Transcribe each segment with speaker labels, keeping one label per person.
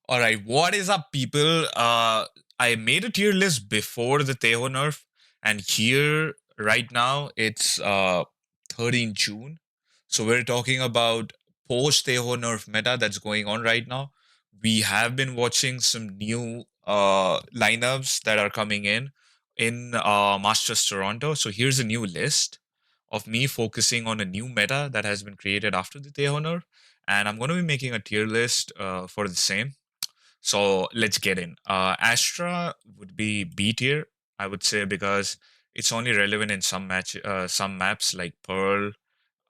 Speaker 1: All right, what is up, people? I made a tier list before the TEJO nerf, and here right now it's 13 June. So we're talking about post TEJO nerf meta that's going on right now. We have been watching some new lineups that are coming in Masters Toronto. So here's a new list of me focusing on a new meta that has been created after the TEJO nerf, and I'm going to be making a tier list for the same. So let's get in. Astra would be B tier, I would say, because it's only relevant in some maps like Pearl.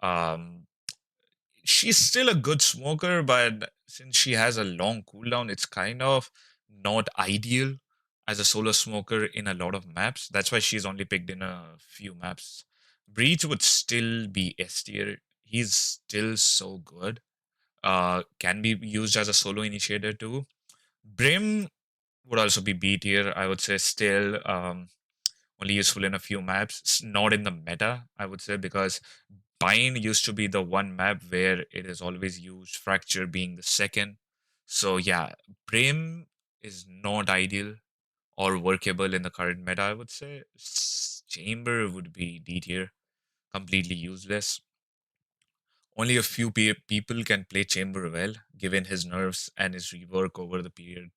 Speaker 1: Um, she's still a good smoker, but since she has a long cooldown, it's kind of not ideal as a solo smoker in a lot of maps. That's why she's only picked in a few maps. Breach would still be S tier. He's still so good. Can be used as a solo initiator too. Brim would also be B tier. I would say still only useful in a few maps, not in the meta, I would say, because Bind used to be the one map where it is always used, Fracture being the second. So yeah, Brim is not ideal or workable in the current meta, I would say. Chamber would be D tier, completely useless. Only a few people can play Chamber well, given his nerfs and his rework over the period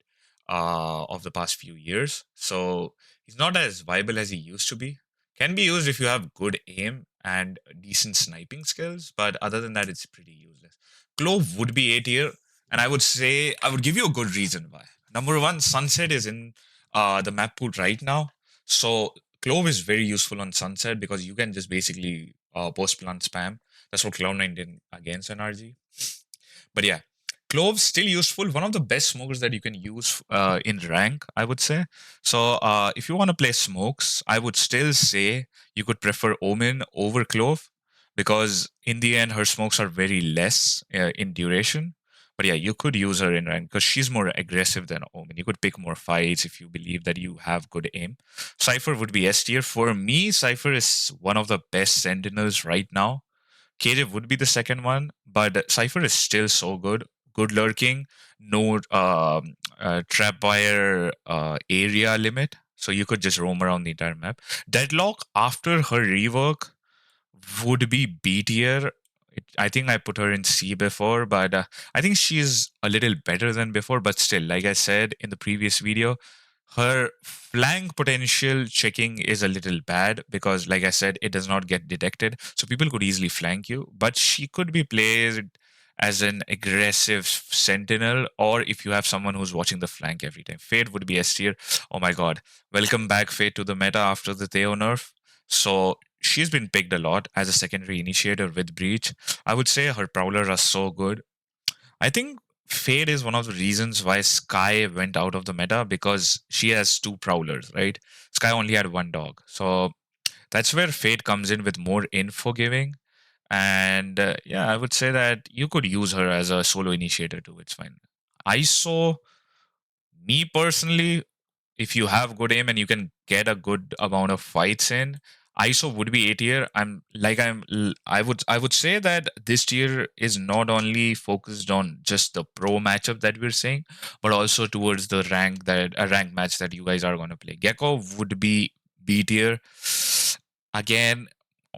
Speaker 1: of the past few years. So he's not as viable as he used to be. Can be used if you have good aim and decent sniping skills, but other than that, it's pretty useless. Clove would be A tier, and I would say I would give you a good reason why. Number one, Sunset is in the map pool right now, so Clove is very useful on Sunset because you can just basically post plant spam. That's what Cloud9 did against NRG. But yeah, Clove's still useful. One of the best smokers that you can use in rank, I would say. So if you want to play smokes, I would still say you could prefer Omen over Clove because in the end, her smokes are very less in duration. But yeah, you could use her in rank because she's more aggressive than Omen. You could pick more fights if you believe that you have good aim. Cypher would be S tier. For me, Cypher is one of the best Sentinels right now. KJ would be the second one, but Cypher is still so good. Good lurking, no trap wire area limit, so you could just roam around the entire map. Deadlock, after her rework, would be B tier. I think I put her in C before, but I think she's a little better than before. But still, like I said in the previous video, her flank potential checking is a little bad because, like I said, it does not get detected. So people could easily flank you, but she could be played as an aggressive sentinel, or if you have someone who's watching the flank every time. Fade would be S tier. Oh my god. Welcome back, Fade, to the meta after the Theo nerf. So she's been picked a lot as a secondary initiator with Breach. I would say her prowlers are so good. I think Fade is one of the reasons why Sky went out of the meta because she has two prowlers, right? Sky only had one dog. So that's where Fade comes in with more info giving. And yeah, I would say that you could use her as a solo initiator too. It's fine. ISO, me personally, if you have good aim and you can get a good amount of fights in, ISO would be A tier. I would say that this tier is not only focused on just the pro matchup that we're saying, but also towards the rank that a rank match that you guys are going to play. Gecko would be B tier. Again,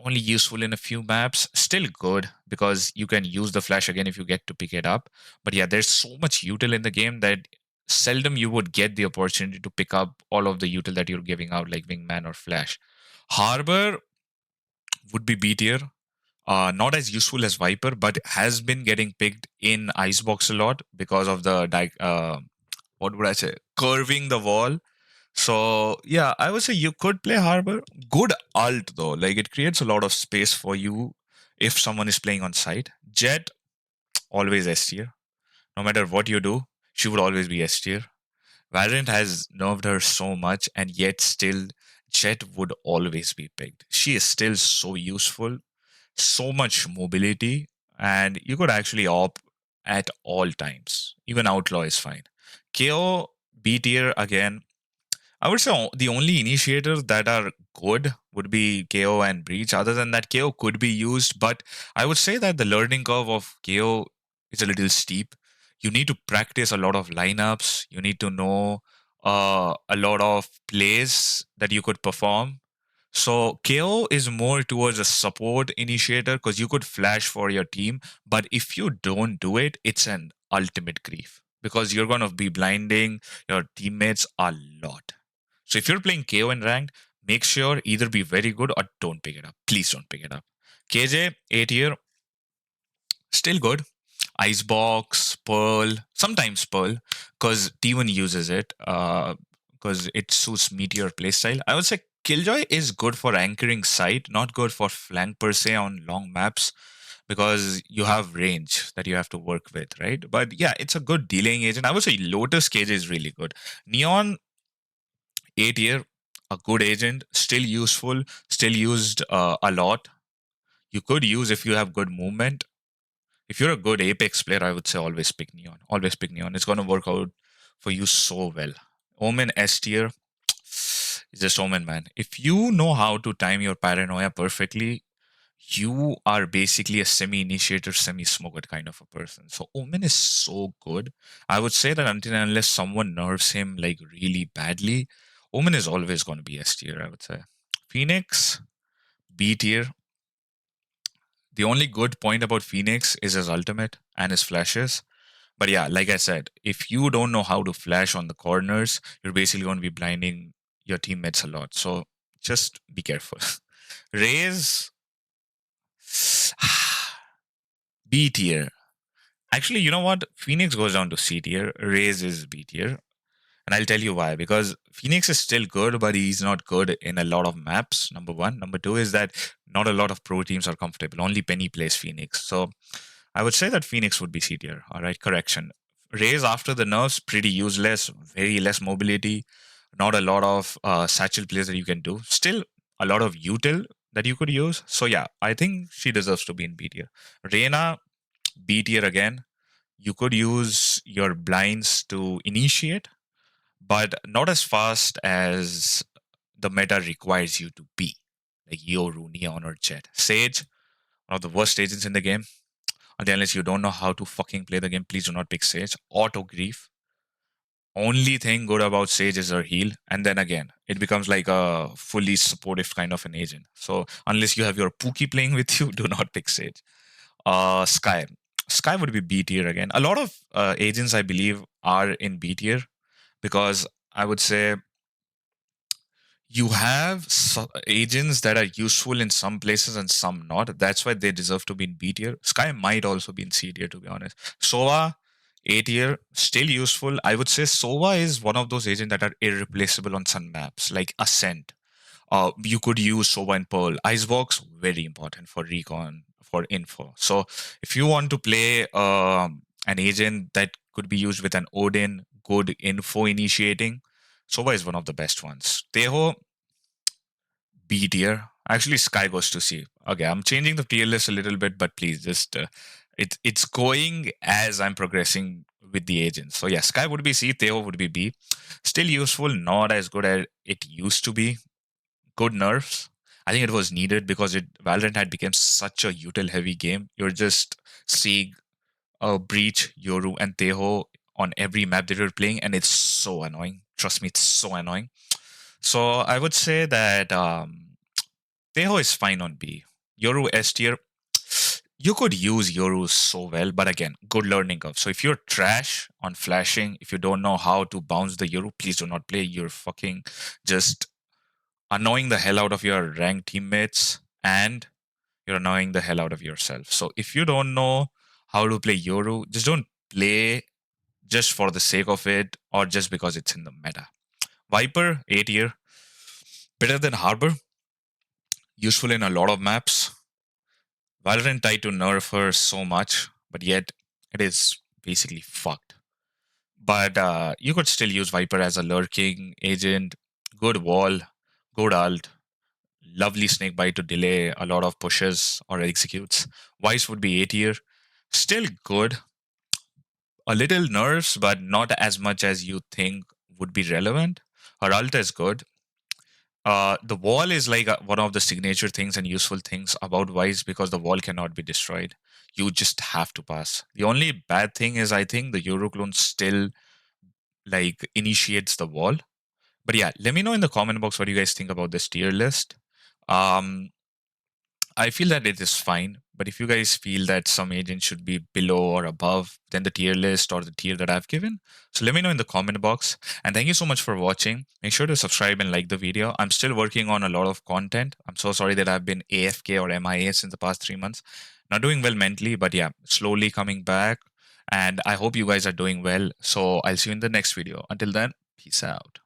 Speaker 1: only useful in a few maps. Still good because you can use the flash again if you get to pick it up. But yeah, there's so much util in the game that seldom you would get the opportunity to pick up all of the util that you're giving out, like Wingman or Flash. Harbor would be B tier. Not as useful as Viper, but has been getting picked in Icebox a lot because of the what would I say, curving the wall. So yeah, I would say you could play Harbor. Good ult though, like it creates a lot of space for you if someone is playing on site. Jet always S tier. No matter what you do, she would always be S tier. Valorant has nerfed her so much, and yet still, Jet would always be picked. She is still so useful, so much mobility, and you could actually op at all times. Even Outlaw is fine. KO, B tier again. I would say the only initiators that are good would be KO and Breach. Other than that, KO could be used, but I would say that the learning curve of KO is a little steep. you need to practice a lot of lineups. You need to know a lot of plays that you could perform. So KO is more towards a support initiator because you could flash for your team, but if you don't do it, it's an ultimate grief because you're gonna be blinding your teammates a lot. So if you're playing KO in ranked, make sure either be very good or don't pick it up. Please don't pick it up. KJ, 8 tier, still good. Icebox, Pearl, sometimes Pearl, because T1 uses it, because it suits Meteor playstyle. I would say Killjoy is good for anchoring site, not good for flank per se on long maps, because you have range that you have to work with, right? But yeah, it's a good delaying agent. I would say Lotus Cage is really good. Neon, 8 year, a good agent, still useful, still used a lot. You could use if you have good movement. If you're a good Apex player, I would say always pick Neon. Always pick Neon. It's going to work out for you so well. Omen S tier is just Omen, man. If you know how to time your paranoia perfectly, you are basically a semi initiator, semi smoker kind of a person. So Omen is so good. I would say that until and unless someone nerfs him like really badly, Omen is always going to be S tier, I would say. Phoenix, B tier. The only good point about Phoenix is his ultimate and his flashes. But yeah, like I said, if you don't know how to flash on the corners, you're basically going to be blinding your teammates a lot. So just be careful. Raze, B tier. Actually, you know what? Phoenix goes down to C tier. Raze is B tier. And I'll tell you why. Because Phoenix is still good, but he's not good in a lot of maps. Number one. Number two is that not a lot of pro teams are comfortable. Only Penny plays Phoenix. So I would say that Phoenix would be C tier. All right, correction. Raze after the nerfs, pretty useless, very less mobility, not a lot of satchel plays that you can do. Still a lot of util that you could use. So yeah, I think she deserves to be in B tier. Reina, B tier again. You could use your blinds to initiate, but not as fast as the meta requires you to be. Like Yoru, Neon, or Jet. Sage, one of the worst agents in the game. Unless you don't know how to fucking play the game, please do not pick Sage. Auto grief. Only thing good about Sage is her heal, and then again, it becomes like a fully supportive kind of an agent. So unless you have your Pookie playing with you, do not pick Sage. Sky. Sky would be B tier again. A lot of agents, I believe, are in B tier because I would say you have agents that are useful in some places and some not. That's why they deserve to be in B tier. Sky might also be in C tier, to be honest. Sova, A tier, still useful. I would say Sova is one of those agents that are irreplaceable on some maps, like Ascent. You could use Sova and Pearl. Icebox, very important for recon, for info. So if you want to play an agent that could be used with an Odin, good info initiating, Sova is one of the best ones. Teho, B tier. Actually, Sky goes to C. Okay, I'm changing the tier list a little bit, but please just it's going as I'm progressing with the agents. So yeah, Sky would be C, Theo would be B. Still useful, not as good as it used to be. Good nerfs. I think it was needed because Valorant had become such a util heavy game. You're just seeing Breach, Yoru, and Teho on every map that you're playing, and it's so annoying. Trust me, it's so annoying. So I would say that Teho is fine on B. Yoru S tier. You could use Yoru so well, but again, good learning curve. So if you're trash on flashing, if you don't know how to bounce the Yoru, please do not play. You're fucking just annoying the hell out of your ranked teammates and you're annoying the hell out of yourself. So if you don't know how to play Yoru, just don't play just for the sake of it or just because it's in the meta. Viper, A tier, better than Harbor, useful in a lot of maps. Valorant tried to nerf her so much, but yet it is basically fucked. But you could still use Viper as a lurking agent, good wall, good ult, lovely snake bite to delay a lot of pushes or executes. Vice would be A tier, still good, a little nerfs, but not as much as you think would be relevant. Her ult is good. The wall is like one of the signature things and useful things about Wise because the wall cannot be destroyed. you just have to pass. The only bad thing is I think the Euroclone still like initiates the wall. But yeah, let me know in the comment box what you guys think about this tier list. Um, I feel that it is fine, but if you guys feel that some agent should be below or above than the tier list or the tier that I've given, so let me know in the comment box. And thank you so much for watching. Make sure to subscribe and like the video. I'm still working on a lot of content. I'm so sorry that I've been AFK or MIA since the past 3 months. Not doing well mentally, but yeah, slowly coming back. And I hope you guys are doing well. So I'll see you in the next video. Until then, peace out.